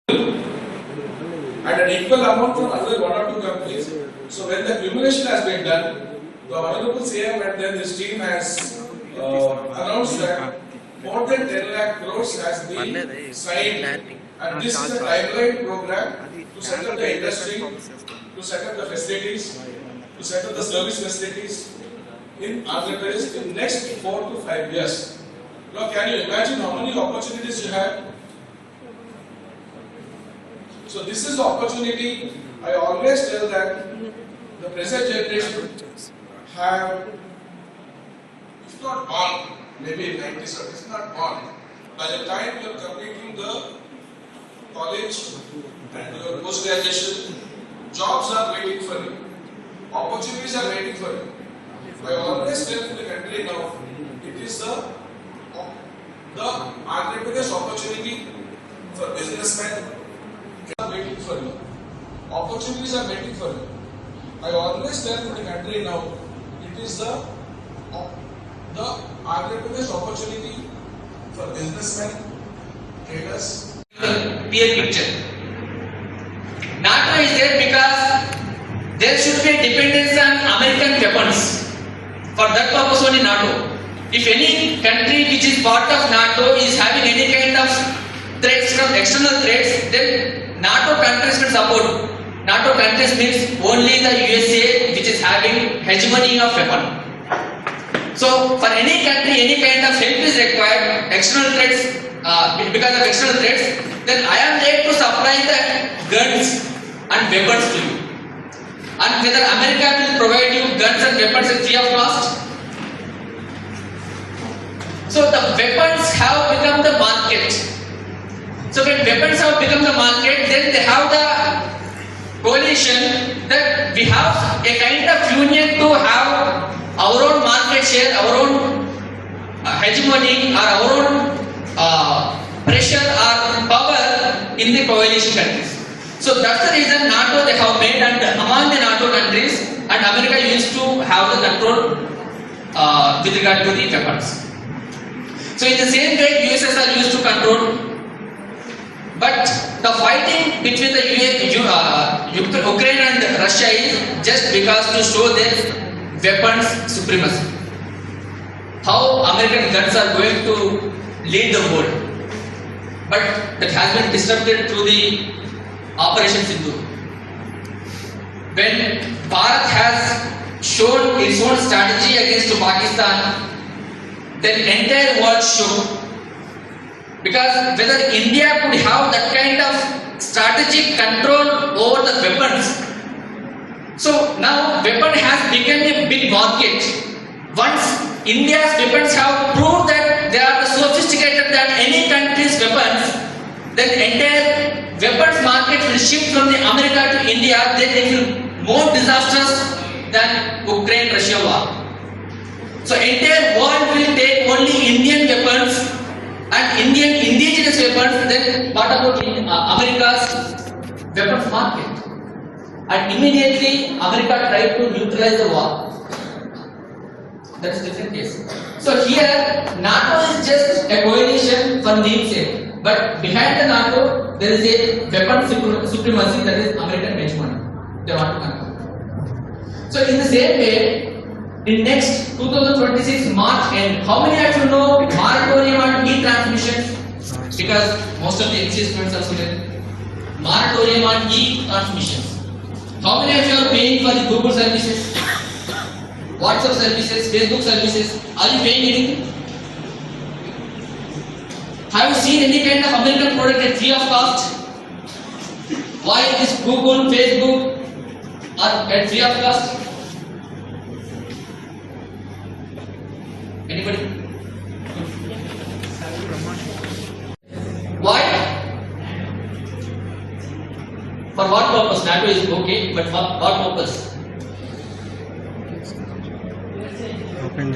and an equal amount from another one or two companies. So when the accumulation has been done, the Honorable CM and then this team has announced that more than 10 lakh crores has been signed, and this is a timeline program to set up the industry, to set up the facilities, to set up the service facilities in Andhra Pradesh in next 4 to 5 years. Now can you imagine how many opportunities you have? So this is the opportunity. I always tell that the present generation have, if not on, maybe in 90s, or if not on, by the time you are completing the college and your post-graduation, jobs are waiting for you, opportunities are waiting for you. I always tell the country now, it is the Andhra Pradesh opportunity for businessmen are waiting for you. Opportunities are waiting for you. I always tell the country now, it is the Andhra Pradesh opportunity for businessmen, traders. Peer picture. NATO is there because there should be a dependence on American weapons. For that purpose only NATO. If any country which is part of NATO is having any kind of threats from external threats, then NATO countries will support. NATO countries means only the USA which is having hegemony of weapon. So for any country, any kind of help is required, external threats, because of external threats, then I am there to supply the guns and weapons to you. And whether America will provide you guns and weapons at free of cost? So the weapons have become the market. So when weapons have become the market, then they have the coalition that we have a kind of union to have our own market share, our own hegemony, or our own pressure or power in the coalition countries. So that's the reason NATO they have made, and among the NATO countries, and America used to have the control with regard to the weapons. So in the same way, USSR used to control, but the fighting between the Ukraine and Russia is just because to show their weapons supremacy. How American guns are going to lead the world, but that has been disrupted through the Operation Sindhu. When Bharat has shown its own strategy against Pakistan, then entire world shook, because whether India could have that kind of strategic control over the weapons. So now weapon has become a big market. Once India's weapons have proved that they are sophisticated than any country's weapons, then entire weapons market will shift from the America to India. Then it will more disastrous than Ukraine-Russia war. So entire world will take only Indian weapons and Indian indigenous weapons. Then what about America's weapons market? And immediately America tried to neutralize the war. That is different case. So here NATO is just a coalition for namesake, but behind the NATO there is a weapon supremacy, that is American hegemony. They want to control. So in the same way, in next 2026 March end, how many of you know moratorium on e-transmissions? Because most of the MCA students are students. Moratorium on e-transmissions. How many of you are paying for the Google services, WhatsApp services, Facebook services? Are you paying anything? Have you seen any kind of American product at free of cost? Why is Google, Facebook are at free of cost? Anybody? Why? For what purpose? NATO is okay, but for what purpose? Open